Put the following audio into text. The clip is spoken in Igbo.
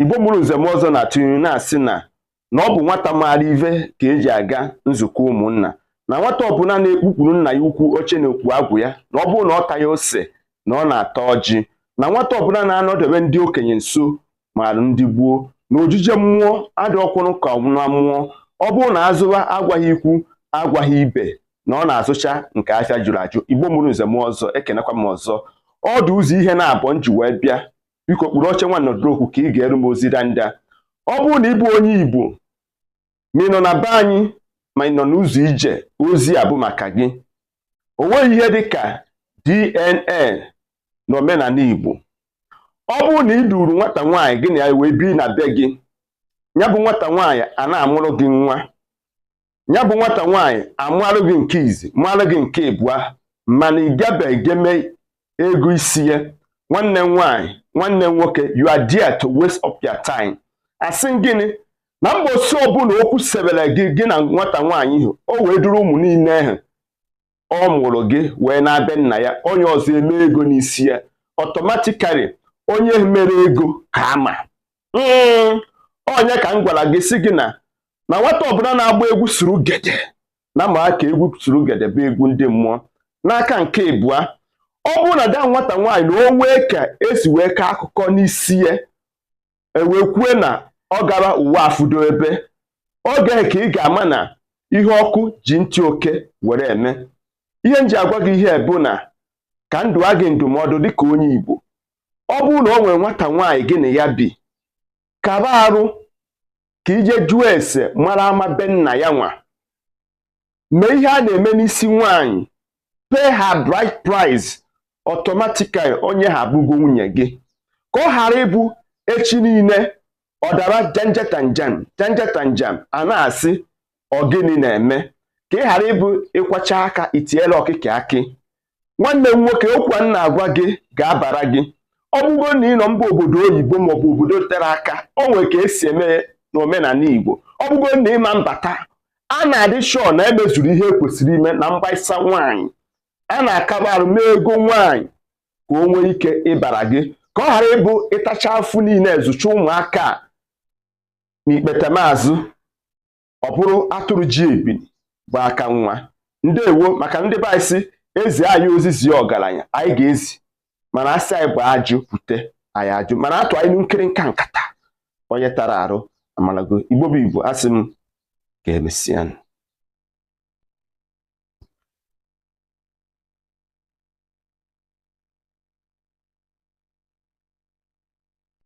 Igbo mụrụ nzem ọzọ na-atụnye na-asị na ọ bụ nwata maara ive ka eji aga nzukọ ụmụnna, na nwata ọbụla na-ekpupụrụ nna ya ukwu oche na okpu agwụ ya, na ọ bụrụ na ọ taghị ose na ọ na-ata ọjị, na nwata ọbụla na-anọdebe ndị okenye nso maara ndị gboo, na ojije mmụọ adịọkwụrụ ka na mmụọ. Ọ bụrụ na azụwa agwaghị ikwu agwaghị ibe, na ọ na-azụcha nke afịa jụrụ ajụ. Igbo mụrụ nzem ọzọ, ekenekwa m ọzọ. Ọ dị ụzọ ihe na-abụ nji wee bịa, biko kpụrụ oche nwa nọdụ okwu ka ị ga-eru m ozi danda. Ọ bụrụ na ị bụ onye Igbo, ma ị nọ na be anyị ma ị nọ n'ụzọ ije, ozi a bụ maka gị. O nweghị ihe dị ka DNA n'omenala Igbo. Ọ bụrụ na ị duru nwata nwaanyị gị na ya wee biri na be gị, ya bụ nwata nwaanyị a na-amụrụ gị nwa, ya bụ nwata nwaanyị amụrụ gị nke izi mụrụ gị nke ịbụa, mana ị gabeghị eme ego isi ya, nwanne nwaanyị nwanne nwoke, you are there to waste up your time. Asị gịnị na mgbosi ọbụla okwu sebere gị na nwata nwaanyị ahụ, o wee duru ụmụ niile ahụ ọ mụrụ gị wee na-abịa nna ya, onye ọzọ eme ego n'isi ya, ọtọmatikali onye mere ego ka ama. Onye ka m gwara gị sị gị na nwata ọbụla na-agba egwu surugede na ma ka egwu surugede bụ egwu ndị mmụọ. N'aka nke ịbụa, ọ bụrụ na da nwata nwaanyị na o nwee ka esi wee ka akụkọ n'isi ya, ewee kwue na ọ gara ụwa afụdo ebe, oge ka ị ga-ama na ihe ọkụ ji ntị oke were eme. Ihe nji agwa gị ihe bụ na ka ndụ a gị ndụmọdụ dịka onye Igbo. Ọ bụrụ na o nwere nwata nwaanyị gị na ya bi, kaba arụ ka ije jụọ ese mara ama be nna ya nwa. Mee ihe a na-eme n'isi nwaanyị, pay her bride price, automatically onye ha abụgo nwunye gị. Ka ọ ghara ịbụ echi niile ọ dara janjatanjam a na-asị ọ gịnị na-eme, ka ị ghara ịbụ ịkwacha aka itiela ọkịka akị. Nwanne m nwoke, okwu a na-agwa gị ga-abara gị. Ọ bụgo na ị nọ mba obodo oyibo maọbụ obodo tere aka, o nwere ka esi eme n'omenala Igbo. Ọ bụgo na ịma mbata, a na-adị sure na emezuru ihe ekwesịrị ime na mgbaisa nwaanyị. A na-akaba arụ mee ego nwaanyị ka o nwee ike ịbara gị, ka ọ ghara ịbụ ịtacha afụ niile ezucha ụmụaka n'ikpete maazụ, ọ bụrụ atụrụ ji ebili bụ aka nwa. Ndewo. Maka ndị be anyị sị ezi anyị ozizi ọgaranya, anyị ga-ezi, mana asị anyị bụ ajụ pụte anyị ajụ, mana atụ anyị nkịrịnka nkata onye tara arụ amalago. Igbo bụ Igbo, asị m ka emesịa.